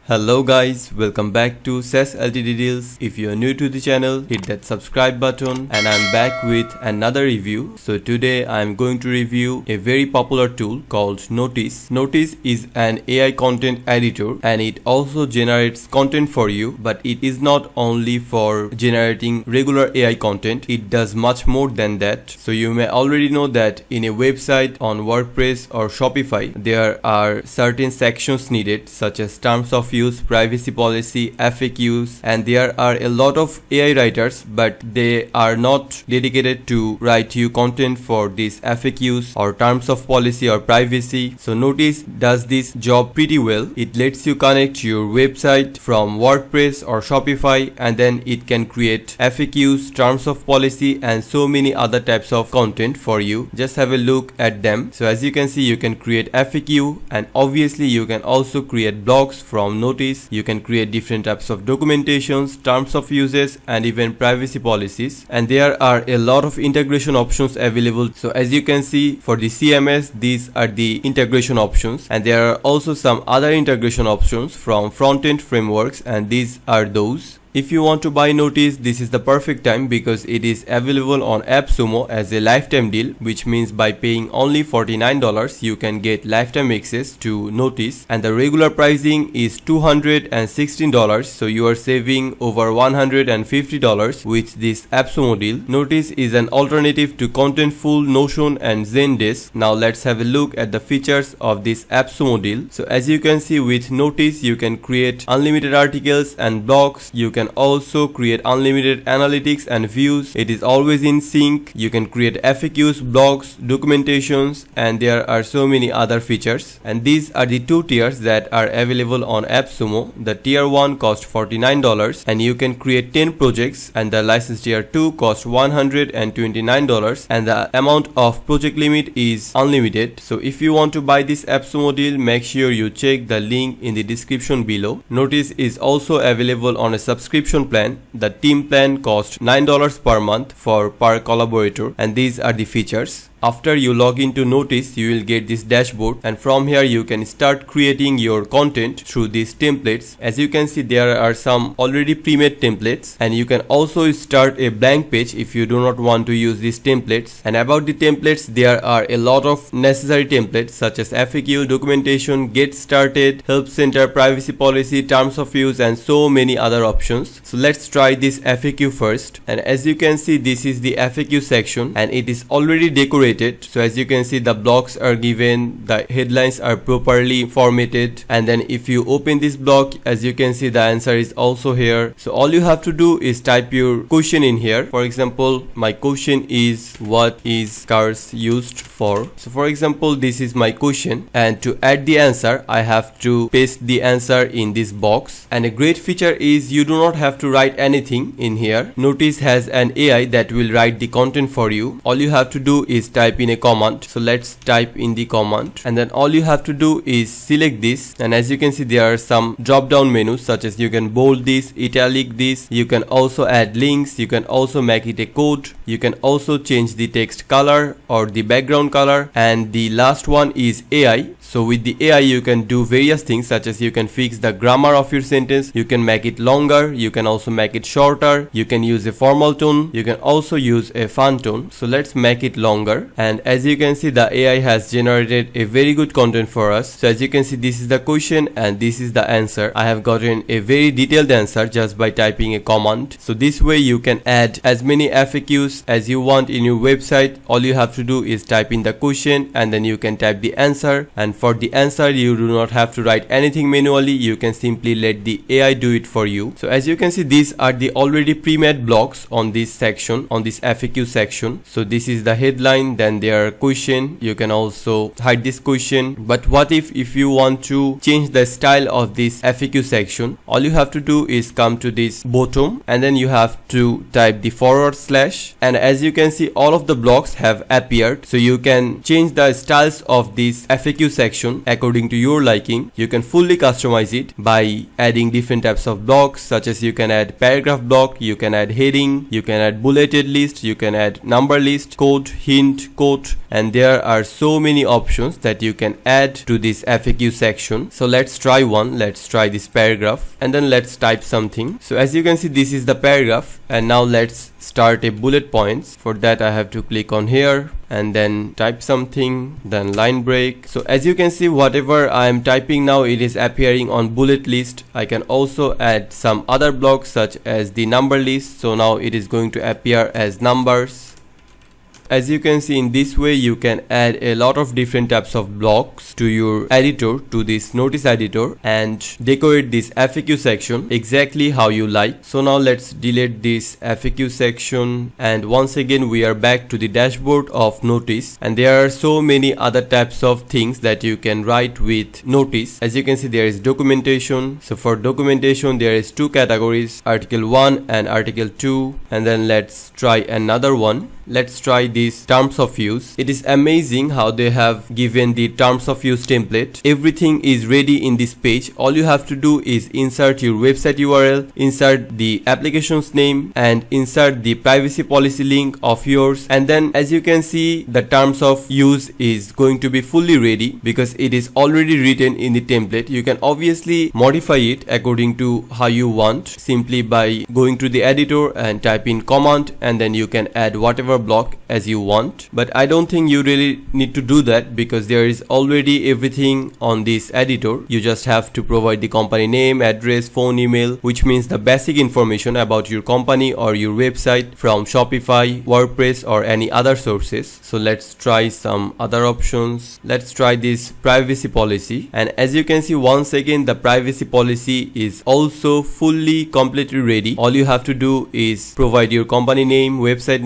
Hello guys, welcome back to SES Ltd Deals. If you are new to the channel, hit that subscribe button and I'm back with another review. So today I'm going to review a very popular tool called Notice. Notice is an AI content editor and it also generates content for you, but it is not only for generating regular AI content, it does much more than that. So you may already know that in a website on WordPress or Shopify, there are certain sections needed such as terms of use, privacy policy, FAQs, and there are a lot of AI writers, but they are not dedicated to write you content for these FAQs or terms of policy or privacy. So Notice does this job pretty well. It lets you connect your website from WordPress or Shopify, and then it can create FAQs, terms of policy, and so many other types of content for you. Just have a look at them. So as you can see, you can create FAQ, and obviously you can also create blogs from Notice. You can create different types of documentations, terms of uses, and even privacy policies. And there are a lot of integration options available. So as you can see, for the CMS, these are the integration options, and there are also some other integration options from front-end frameworks, and these are those. If you want to buy Notice, this is the perfect time because it is available on Appsumo as a lifetime deal, which means by paying only $49, you can get lifetime access to Notice, and the regular pricing is $216, so you are saving over $150 with this Appsumo deal. Notice is an alternative to Contentful, Notion, and Zendesk. Now let's have a look at the features of this Appsumo deal. So as you can see, with Notice, you can create unlimited articles and blogs. You can also create unlimited analytics and views. It is always in sync. You can create FAQs, blogs, documentations, and there are so many other features. And these are the two tiers that are available on Appsumo. The tier 1 costs $49 and you can create 10 projects, and the license tier 2 costs $129 and the amount of project limit is unlimited. So if you want to buy this Appsumo deal, make sure you check the link in the description below. Notice is also available on a subscription plan. The team plan costs $9 per month per collaborator, and these are the features. After you log into Notice, you will get this dashboard, and from here you can start creating your content through these templates. As you can see, there are some already pre-made templates, and you can also start a blank page if you do not want to use these templates. And about the templates, there are a lot of necessary templates such as FAQ, documentation, get started, help center, privacy policy, terms of use, and so many other options. So let's try this FAQ first. And as you can see, this is the FAQ section, and it is already decorated. So as you can see, the blocks are given, the headlines are properly formatted, and then if you open this block, as you can see, the answer is also here. So all you have to do is type your question in here. For example, my question is, what is cars used for? So for example, this is my question, and to add the answer, I have to paste the answer in this box. And a great feature is you do not have to write anything in here. Notice has an AI that will write the content for you. All you have to do is type in a command. So let's type in the command, and then all you have to do is select this, and as you can see, there are some drop down menus such as you can bold this, italic this, you can also add links, you can also make it a code, you can also change the text color or the background color, and the last one is AI. So with the AI, you can do various things such as you can fix the grammar of your sentence, you can make it longer, you can also make it shorter, you can use a formal tone, you can also use a fun tone. So let's make it longer, and as you can see, the AI has generated a very good content for us. So as you can see, this is the question and this is the answer. I have gotten a very detailed answer just by typing a command. So this way you can add as many FAQs as you want in your website. All you have to do is type in the question, and then you can type the answer, and for the answer, you do not have to write anything manually. You can simply let the AI do it for you. So as you can see, these are the already pre-made blocks on this section, on this FAQ section. So this is the headline, then there are question. You can also hide this question. But what if you want to change the style of this FAQ section? All you have to do is come to this bottom, and then you have to type the /, and as you can see, all of the blocks have appeared. So you can change the styles of this FAQ section section according to your liking. You can fully customize it by adding different types of blocks, such as you can add paragraph block, you can add heading, you can add bulleted list, you can add number list, quote, hint, quote, and there are so many options that you can add to this FAQ section. So let's try one. Let's try this paragraph and then let's type something. So as you can see, this is the paragraph, and now let's start a bullet points. For that I have to click on here and then type something, then line break. So as you can see, whatever I am typing now, it is appearing on bullet list. I can also add some other blocks such as the number list. So now it is going to appear as numbers. As you can see, in this way you can add a lot of different types of blocks to your editor, to this notice editor, and decorate this FAQ section exactly how you like. So now let's delete this FAQ section, and once again we are back to the dashboard of notice, and there are so many other types of things that you can write with notice. As you can see, there is documentation. So for documentation there is two categories, article 1 and article 2, and then let's try another one. Let's try this terms of use. It is amazing how they have given the terms of use template. Everything is ready in this page. All you have to do is insert your website URL, insert the application's name, and insert the privacy policy link of yours. And then as you can see, the terms of use is going to be fully ready because it is already written in the template. You can obviously modify it according to how you want, simply by going to the editor and type in command, and then you can add whatever block as you want. But I don't think you really need to do that because there is already everything on this editor. You just have to provide the company name, address, phone, email, which means the basic information about your company or your website from Shopify, WordPress, or any other sources. So let's try some other options. Let's try this privacy policy, and as you can see, once again the privacy policy is also fully completely ready. All you have to do is provide your company name, website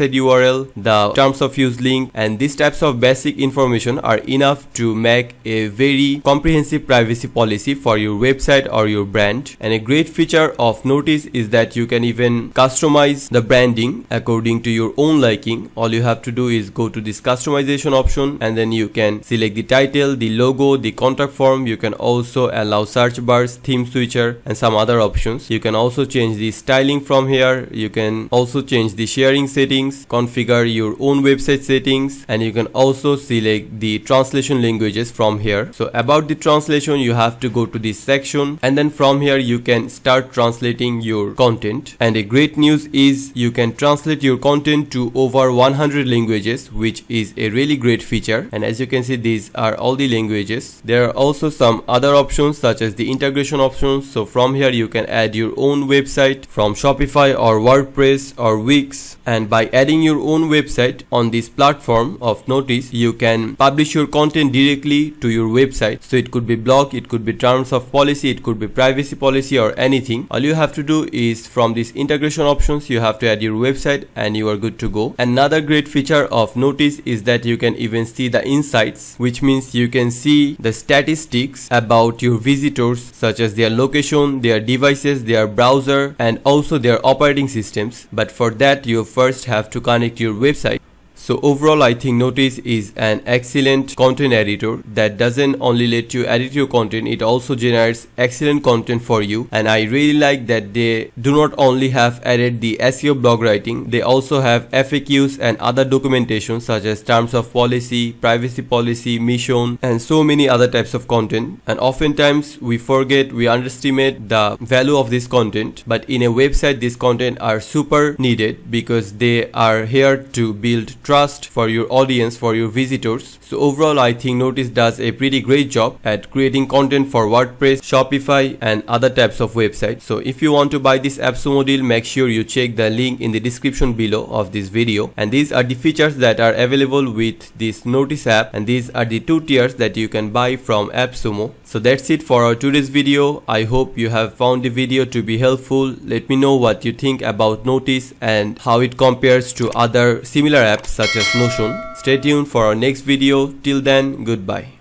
URL, the terms of use link, and these types of basic information are enough to make a very comprehensive privacy policy for your website or your brand. And a great feature of Notice is that you can even customize the branding according to your own liking. All you have to do is go to this customization option, and then you can select the title, the logo, the contact form. You can also allow search bars, theme switcher, and some other options. You can also change the styling from here. You can also change the sharing settings, configure your own website settings, and you can also select the translation languages from here. So about the translation, you have to go to this section, and then from here you can start translating your content. And a great news is you can translate your content to over 100 languages, which is a really great feature. And as you can see, these are all the languages. There are also some other options such as the integration options. So from here you can add your own website from Shopify or WordPress or Wix, and by adding your own website on this platform of Notice, you can publish your content directly to your website. So it could be blog, it could be terms of policy, it could be privacy policy, or anything. All you have to do is from this integration options, you have to add your website and you are good to go. Another great feature of Notice is that you can even see the insights, which means you can see the statistics about your visitors, such as their location, their devices, their browser, and also their operating systems. But for that you first have to connect your website. So overall, I think Notice is an excellent content editor that doesn't only let you edit your content, it also generates excellent content for you. And I really like that they do not only have added the SEO blog writing, they also have FAQs and other documentation such as terms of policy, privacy policy, mission, and so many other types of content. And oftentimes we forget, we underestimate the value of this content, but in a website these content are super needed because they are here to build trust for your audience, for your visitors. So overall, I think Notice does a pretty great job at creating content for WordPress, Shopify, and other types of websites. So if you want to buy this Appsumo Deal, make sure you check the link in the description below of this video. And these are the features that are available with this Notice app, and these are the 2 tiers that you can buy from Appsumo. So that's it for our today's video. I hope you have found the video to be helpful. Let me know what you think about Notice and how it compares to other similar apps such as Notion. Stay tuned for our next video. Till then, goodbye.